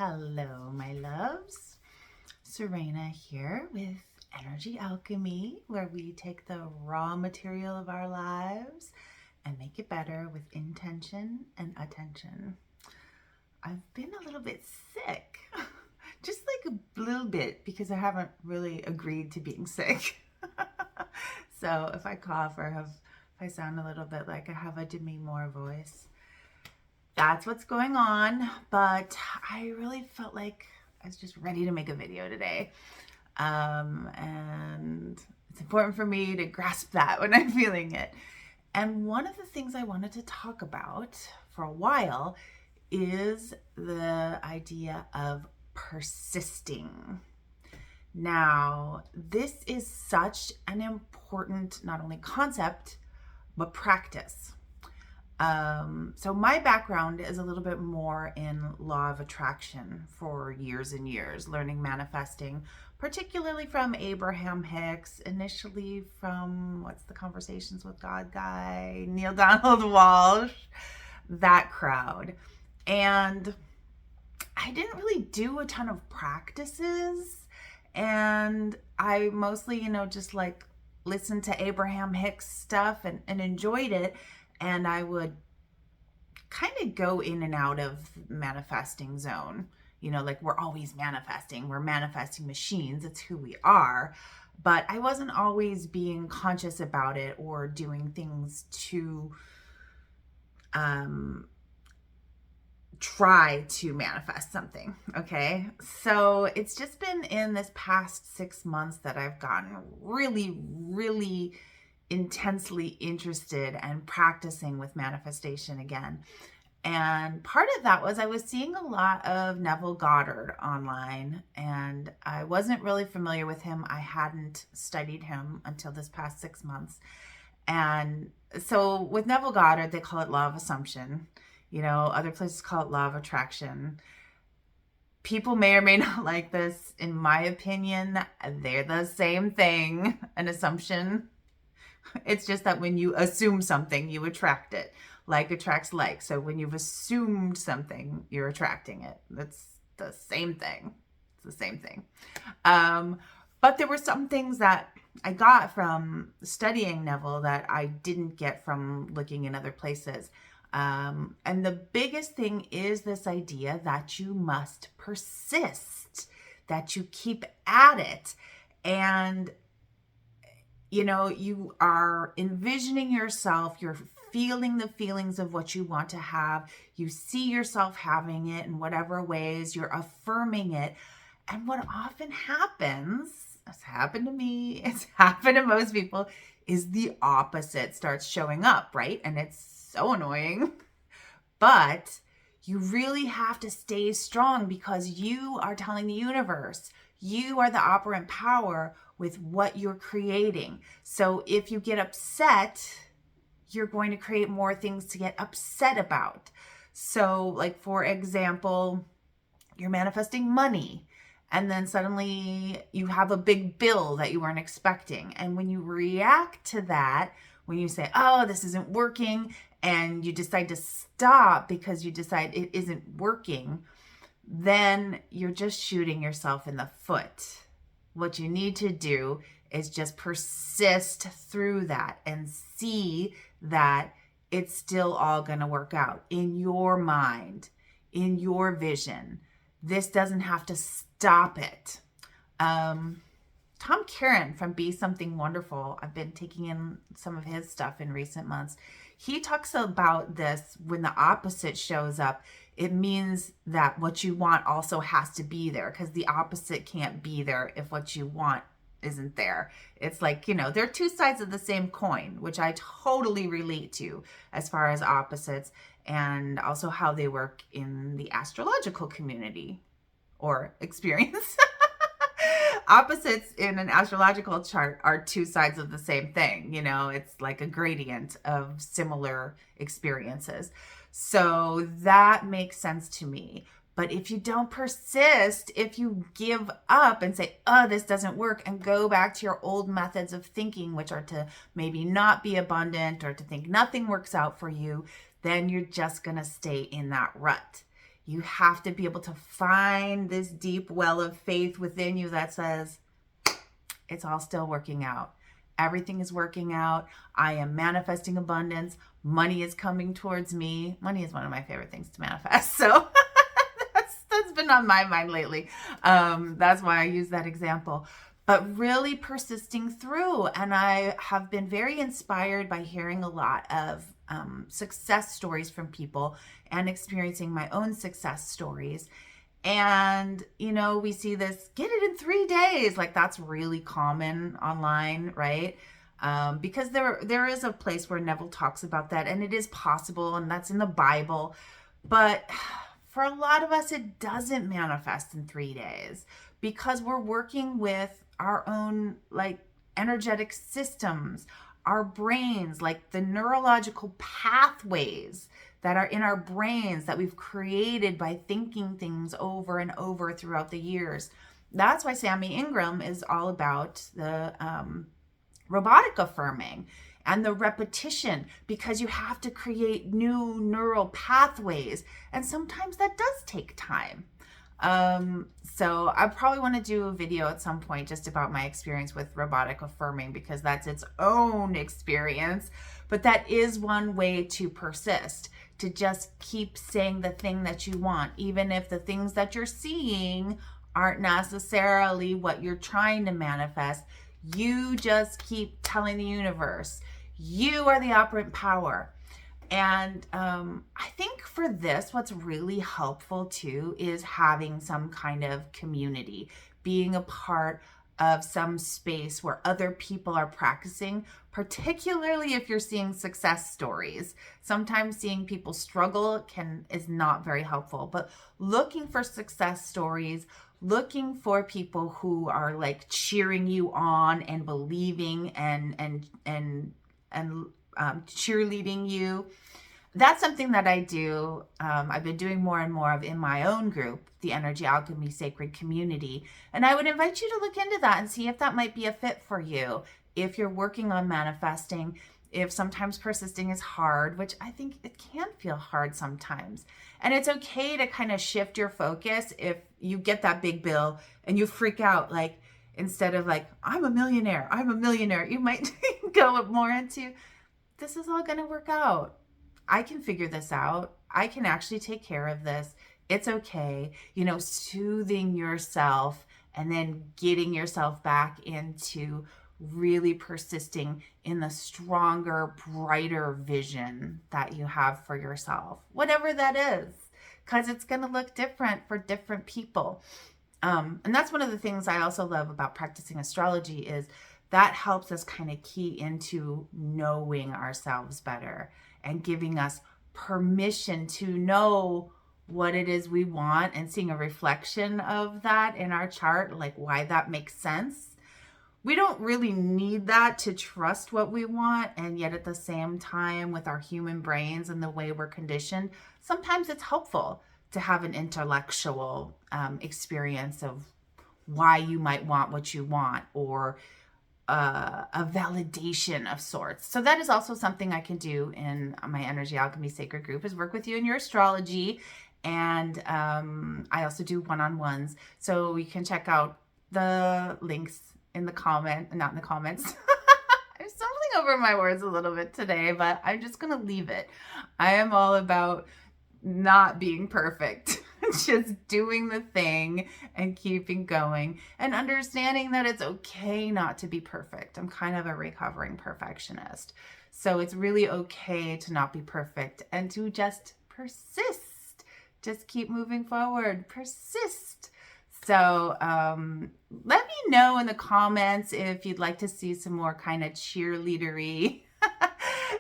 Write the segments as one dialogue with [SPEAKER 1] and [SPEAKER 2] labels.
[SPEAKER 1] Hello, my loves. Serena here with Energy Alchemy, where we take the raw material of our lives and make it better with intention and attention. I've been a little bit sick, just like a little bit, because I haven't really agreed to being sick. So if I cough or if I sound a little bit like I have a Demi Moore voice, that's what's going on. But I really felt like I was just ready to make a video today. And it's important for me to grasp that when I'm feeling it. And one of the things I wanted to talk about for a while is the idea of persisting. Now, this is such an important, not only concept, but practice. So my background is a little bit more in law of attraction for years and years, learning manifesting, particularly from Abraham Hicks, initially from What's the Conversations with God guy, Neil Donald Walsh, that crowd. And I didn't really do a ton of practices, and I mostly, just like listened to Abraham Hicks stuff and enjoyed it. And I would kind of go in and out of manifesting zone. Like we're always manifesting. We're manifesting machines. It's who we are. But I wasn't always being conscious about it or doing things to try to manifest something. Okay. So it's just been in this past 6 months that I've gotten really, really intensely interested and practicing with manifestation again. And part of that was I was seeing a lot of Neville Goddard online, and I wasn't really familiar with him. I hadn't studied him until this past 6 months. And so with Neville Goddard, they call it law of assumption. Other places call it law of attraction. People may or may not like this. In my opinion, they're the same thing, an assumption. It's just that when you assume something, you attract it. Like attracts like. So when you've assumed something, you're attracting it. That's the same thing. It's the same thing. But there were some things that I got from studying Neville that I didn't get from looking in other places. And the biggest thing is this idea that you must persist, that you keep at it. And you are envisioning yourself, you're feeling the feelings of what you want to have. You see yourself having it in whatever ways, you're affirming it. And what often happens, it's happened to me, it's happened to most people, is the opposite starts showing up, right? And it's so annoying. But you really have to stay strong because you are telling the universe, you are the operant power with what you're creating. So if you get upset, you're going to create more things to get upset about. So like, for example, you're manifesting money, and then suddenly you have a big bill that you weren't expecting. And when you react to that, when you say, oh, this isn't working, and you decide to stop because you decide it isn't working, then you're just shooting yourself in the foot. What you need to do is just persist through that and see that it's still all going to work out in your mind, in your vision. This doesn't have to stop it. Tom Kieran from Be Something Wonderful, I've been taking in some of his stuff in recent months. He talks about this: when the opposite shows up, it means that what you want also has to be there, because the opposite can't be there if what you want isn't there. It's like, they're two sides of the same coin, which I totally relate to as far as opposites, and also how they work in the astrological community or experience. Opposites in an astrological chart are two sides of the same thing. It's like a gradient of similar experiences. So that makes sense to me. But if you don't persist, if you give up and say, oh, this doesn't work, and go back to your old methods of thinking, which are to maybe not be abundant or to think nothing works out for you, then you're just going to stay in that rut. You have to be able to find this deep well of faith within you that says, it's all still working out. Everything is working out. I am manifesting abundance. Money is coming towards me. Money is one of my favorite things to manifest. So that's been on my mind lately. That's why I use that example. But really persisting through. And I have been very inspired by hearing a lot of success stories from people and experiencing my own success stories. And, you know, we see this, get it in 3 days. Like, that's really common online, right? Because there is a place where Neville talks about that, and it is possible, and that's in the Bible. But for a lot of us, it doesn't manifest in 3 days because we're working with our own, like, energetic systems, our brains, like the neurological pathways that are in our brains that we've created by thinking things over and over throughout the years. That's why Sammy Ingram is all about the robotic affirming and the repetition, because you have to create new neural pathways. And sometimes that does take time. So I probably want to do a video at some point just about my experience with robotic affirming, because that's its own experience. But that is one way to persist, to just keep saying the thing that you want, even if the things that you're seeing aren't necessarily what you're trying to manifest. You just keep telling the universe, you are the operant power. And I think for this, what's really helpful too is having some kind of community, being a part of some space where other people are practicing, particularly if you're seeing success stories. Sometimes seeing people struggle is not very helpful, but looking for success stories, looking for people who are like cheering you on and believing and cheerleading you. That's something that I do. I've been doing more and more of in my own group, the Energy Alchemy Sacred Community. And I would invite you to look into that and see if that might be a fit for you. If you're working on manifesting, if sometimes persisting is hard, which I think it can feel hard sometimes. And it's okay to kind of shift your focus if you get that big bill and you freak out. Like, instead of like, I'm a millionaire, you might go more into, this is all going to work out. I can figure this out. I can actually take care of this. It's okay. You know, soothing yourself and then getting yourself back into really persisting in the stronger, brighter vision that you have for yourself, whatever that is, because it's going to look different for different people. And that's one of the things I also love about practicing astrology is that helps us kind of key into knowing ourselves better and giving us permission to know what it is we want and seeing a reflection of that in our chart, like why that makes sense. We don't really need that to trust what we want, and yet at the same time, with our human brains and the way we're conditioned, sometimes it's helpful to have an intellectual experience of why you might want what you want, or a validation of sorts. So that is also something I can do in my Energy Alchemy Sacred Group, is work with you in your astrology. And I also do one-on-ones. So you can check out the links in the not in the comments. I'm stumbling over my words a little bit today, but I'm just going to leave it. I am all about not being perfect, just doing the thing and keeping going and understanding that it's okay not to be perfect. I'm kind of a recovering perfectionist. So it's really okay to not be perfect and to just persist. Just keep moving forward. Persist. So let me know in the comments if you'd like to see some more kind of cheerleadery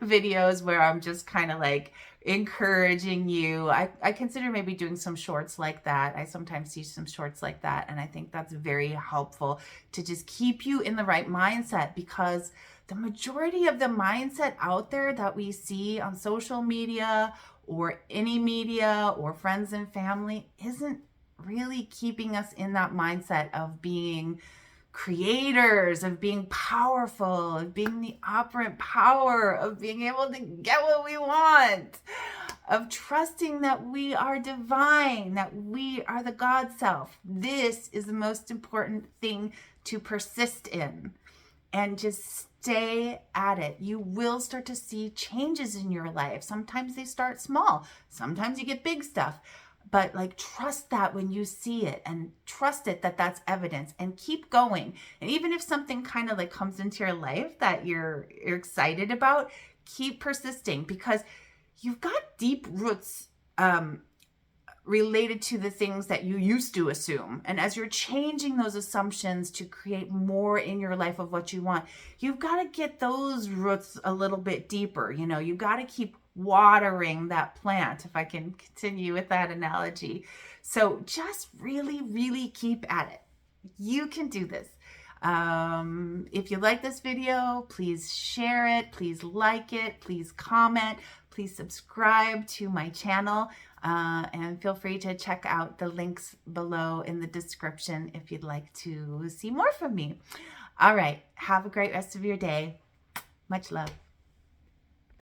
[SPEAKER 1] videos where I'm just kind of like encouraging you. I consider maybe doing some shorts like that. I sometimes see some shorts like that, and I think that's very helpful to just keep you in the right mindset, because the majority of the mindset out there that we see on social media or any media or friends and family isn't really keeping us in that mindset of being creators, of being powerful, of being the operant power, of being able to get what we want. of trusting that we are divine, that we are the God self. This is the most important thing to persist in, and just stay at it. You will start to see changes in your life. Sometimes they start small, sometimes you get big stuff, but like trust that when you see it, and trust it that that's evidence, and keep going. And even if something kind of like comes into your life that you're excited about, keep persisting, because you've got deep roots related to the things that you used to assume. And as you're changing those assumptions to create more in your life of what you want, you've got to get those roots a little bit deeper. You know, you've got to keep watering that plant, if I can continue with that analogy. So just really, really keep at it. You can do this. If you like this video, please share it, please like it, please comment, please subscribe to my channel, and feel free to check out the links below in the description if you'd like to see more from me. All right, have a great rest of your day. Much love.